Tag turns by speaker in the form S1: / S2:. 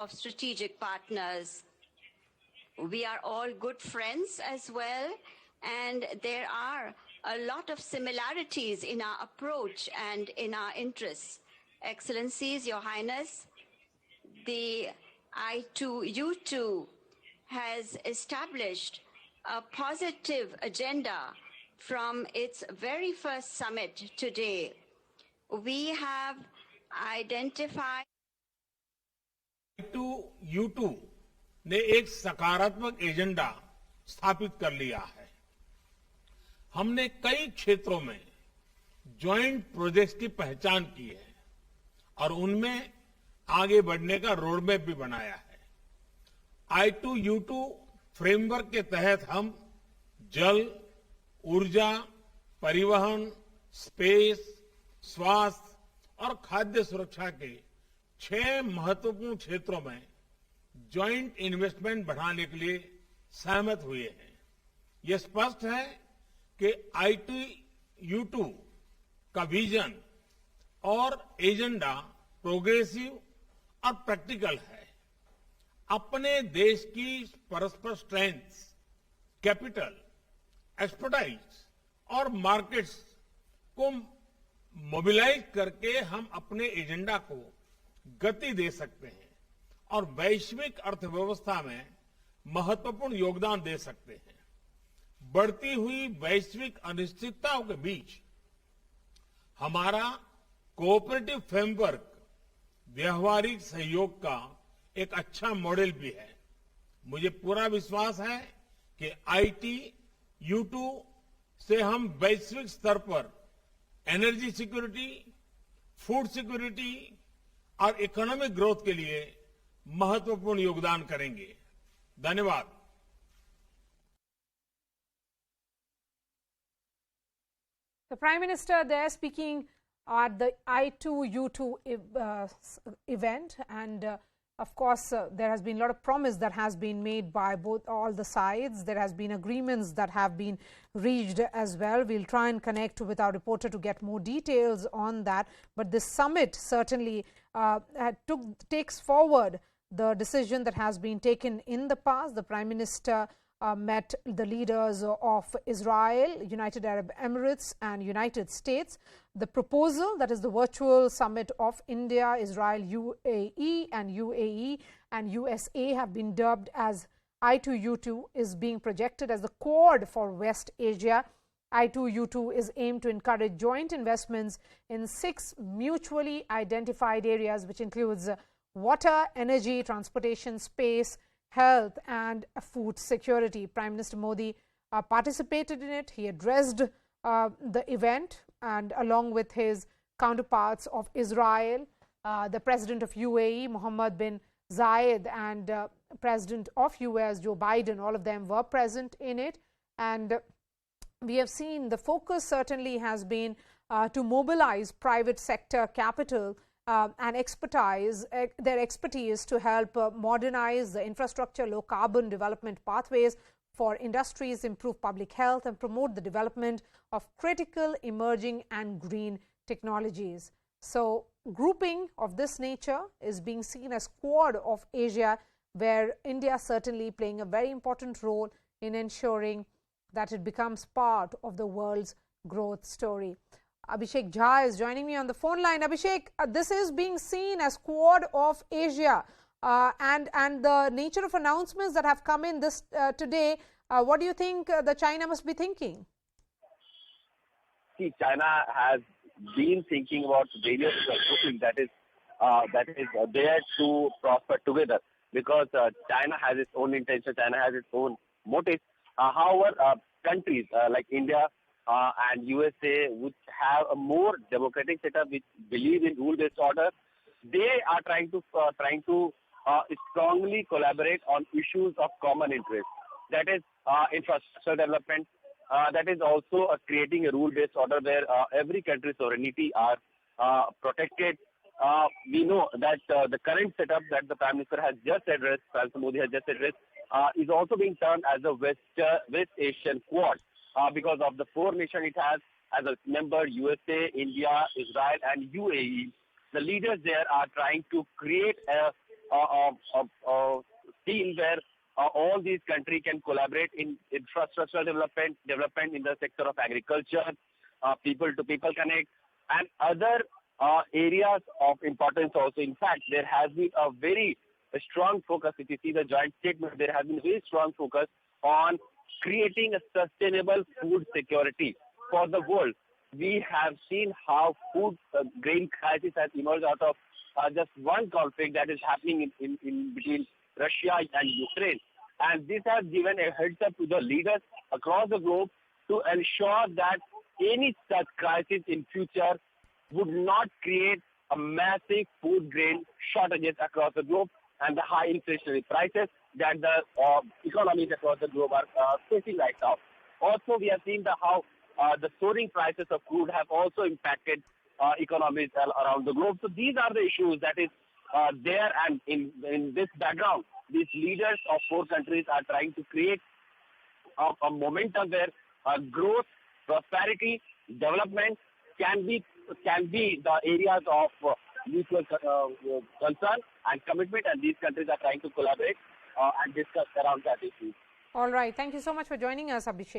S1: of strategic partners. We are all good friends as well, and there are a lot of similarities in our approach and in our interests. Excellencies, Your Highness, the I2U2 has established a positive agenda from its very first summit today. We have identified
S2: I2U2 ने एक सकारात्मक agenda स्थापित कर लिया है। हमने कई क्षेत्रों में ज्वाइंट प्रोजेक्ट्स की पहचान की है और उनमें आगे बढ़ने का रोड मैप भी बनाया है। I2U2 फ्रेमवर्क के तहत हम जल, ऊर्जा, परिवहन, स्पेस, स्वास्थ्य और खाद्य सुरक्षा के 6 महत्वपूर्ण क्षेत्रों में ज्वाइंट इन्वेस्टमेंट बढ़ाने के लिए सहमत हुए हैं। यह स्पष्ट है कि I2U2 का विजन और एजेंडा प्रोग्रेसिव और प्रैक्टिकल है। अपने देश की परस्पर स्ट्रेंथ्स, कैपिटल, एक्सपर्टाइज और मार्केट्स को मोबिलाइज करके हम अपने एजेंडा को गति दे सकते हैं और वैश्विक अर्थव्यवस्था में महत्वपूर्ण योगदान दे सकते हैं। बढ़ती हुई वैश्विक अनिश्चितताओं के बीच हमारा कोऑपरेटिव फ्रेमवर्क व्यवहारिक सहयोग का एक अच्छा मॉडल भी है। मुझे पूरा विश्वास है कि I2U2 से हम वैश्विक स्तर पर एनर्जी सिक्योरिटी, फूड सिक्योरिटी और इकोनॉमिक ग्रोथ के लिए महत्वपूर्ण योगदान करेंगे। धन्यवाद।
S3: The Prime Minister there speaking at the I2U2 event, and of course there has been a lot of promise that has been made by all the sides. There has been agreements that have been reached as well. We'll try and connect with our reporter to get more details on that. But this summit certainly takes forward the decision that has been taken in the past. The Prime Minister met the leaders of Israel, United Arab Emirates and United States. The proposal, that is the virtual summit of India, Israel, UAE and USA have been dubbed as I2U2, is being projected as the Quad for West Asia. I2U2 is aimed to encourage joint investments in 6 mutually identified areas, which includes water, energy, transportation, space, health and food security. Prime Minister Modi participated in it. He addressed the event, and along with his counterparts of Israel, the President of UAE, Mohammed bin Zayed, and President of US, Joe Biden, all of them were present in it. And we have seen the focus certainly has been to mobilize private sector capital and their expertise to help modernize the infrastructure, low carbon development pathways for industries, improve public health and promote the development of critical emerging and green technologies. So grouping of this nature is being seen as Quad of Asia, where India certainly playing a very important role in ensuring that it becomes part of the world's growth story. Abhishek Jha is joining me on the phone line. Abhishek, this is being seen as Quad of Asia, and the nature of announcements that have come in this today. What do you think the China must be thinking?
S4: See, China has been thinking about various grouping that is there to prosper together, because China has its own intention, China has its own motives. However, countries like India and USA, which have a more democratic setup, which believe in rule-based order, they are trying to strongly collaborate on issues of common interest. That is infrastructure development. That is also creating a rule-based order where every country's sovereignty are protected. We know that the current setup that the Prime Minister has just addressed, Prime Minister Modi has just addressed, is also being termed as the West Asian Quad, because of the 4 nations it has as a member: USA, India, Israel and UAE. The leaders there are trying to create scene where all these countries can collaborate in infrastructure development in the sector of agriculture, people-to-people connect, and other areas of importance also. In fact, there has been a very strong focus. If you see the joint statement, there has been a very strong focus on creating a sustainable food security for the world. We have seen how food grain crisis has emerged out of just one conflict that is happening in between Russia and Ukraine. And this has given a heads up to the leaders across the globe to ensure that any such crisis in future would not create a massive food grain shortages across the globe and the high inflationary prices that the economies across the globe are facing right now. Also, we have seen how the soaring prices of crude have also impacted economies around the globe. So these are the issues that is there, and in this background, these leaders of four countries are trying to create a momentum where growth, prosperity, development can be the areas of mutual concern and commitment, and these countries are trying to collaborate and discuss around that issue.
S3: All right. Thank you so much for joining us, Abhishek.